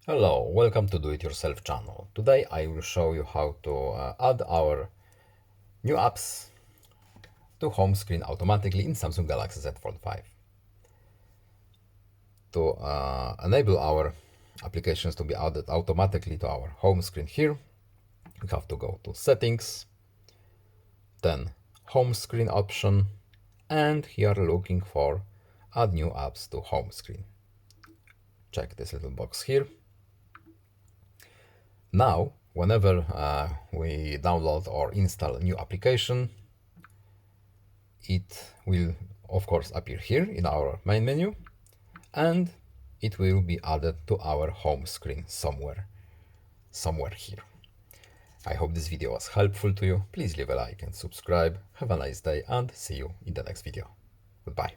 Hello, welcome to Do It Yourself channel. Today I will show you how to add our new apps to home screen automatically in Samsung Galaxy Z Fold5. To enable our applications to be added automatically to our home screen here, we have to go to Settings, then Home Screen option, and here looking for Add New Apps to Home Screen. Check this little box here. Now, whenever we download or install a new application, it will of course appear here in our main menu, and it will be added to our home screen somewhere here. I hope this video was helpful to you. Please leave a like and subscribe. Have a nice day and see you in the next video. Goodbye.